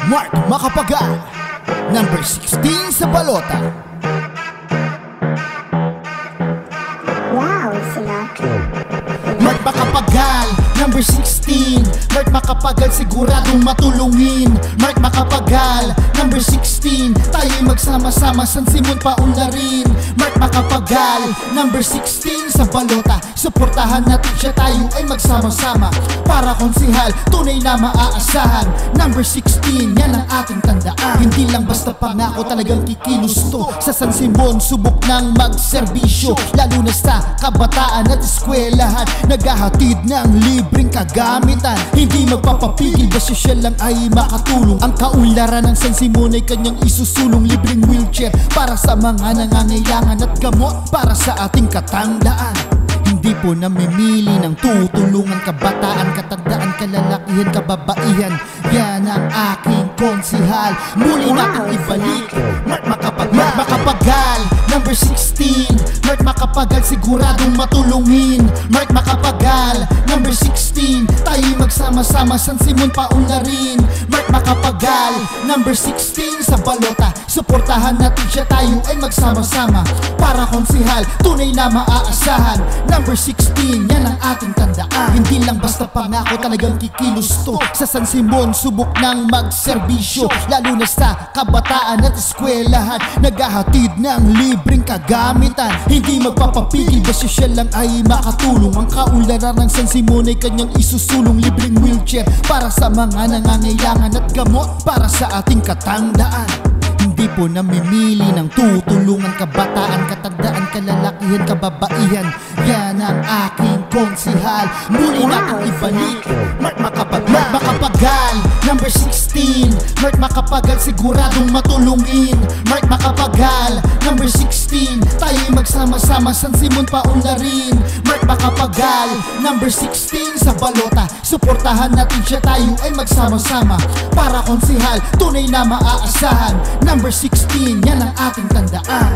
Mark Macapagal, number 16 sa balota. Wow, Sinatra. Mark Macapagal, number 16. Mark Macapagal, siguradong matulungin. Mark Macapagal, number 16. Tayo'y magsama-sama, San Simon paunlarin. Mark Macapagal, number 16 sa balota. Suportahan natin siya, tayo ay magsama-sama. Para konsihal, tunay na maaasahan. Number 16, yan ang ating tandaan. Hindi lang basta pangako, talagang kikilos to. Sa San Simon, subok ng magserbisyo. Lalo na sa kabataan at eskwelahan, naghahatid ng libreng kagamitan. Hindi magpapapigil, basta siya lang ay makatulong. Ang kaunlaran ng San Simon ay kanyang isusulong. Libreng wheelchair para sa mga nangangailangan at gamot para sa ating katandaan. Hindi po namimili ng tutulungan, kabataan, katandaan, kalalakihan, kababaihan. Yan ang aking konsihal. Muli natin ibalik Mark Macapagal, number 16. Mark Macapagal, siguradong matulungin. Mark Macapagal, number 16. Tayo'y magsama-sama, San Simon paunlarin. Mark Macapagal, number 16 sa balota. Suportahan natin siya, tayo ay magsama-sama. Para konsihal, tunay na maaasahan. Number 16, yan ang ating tandaan. Hindi lang basta pangako, talagang kikilos to. Sa San Simon, subok ng magserbisyo. Lalo na sa kabataan at eskwelahan, naghahatid ng libreng kagamitan. Hindi magpapapigil, basta siya lang ay makatulong. Ang kaunlaran ng San Simon ay kanyang isusulong. Libreng wheelchair para sa mga nangangailangan at gamot para sa ating katandaan. Hindi po namimili ng tutulungan, kabataan, katandaan, kalalakihan, kababaihan. Yan ang aking konsihal. Muli natin ibalik Mark Macapagal, number 16. Mark Macapagal, siguradong matulungin. Mark Macapagal, number 16. Tayo'y magsama-sama, San Simon paunlarin. Mark Macapagal, number 16 sa balota. Suportahan natin siya, tayo ay magsama-sama. Para konsihal, tunay na maaasahan. Number 16, yan ang ating tandaan.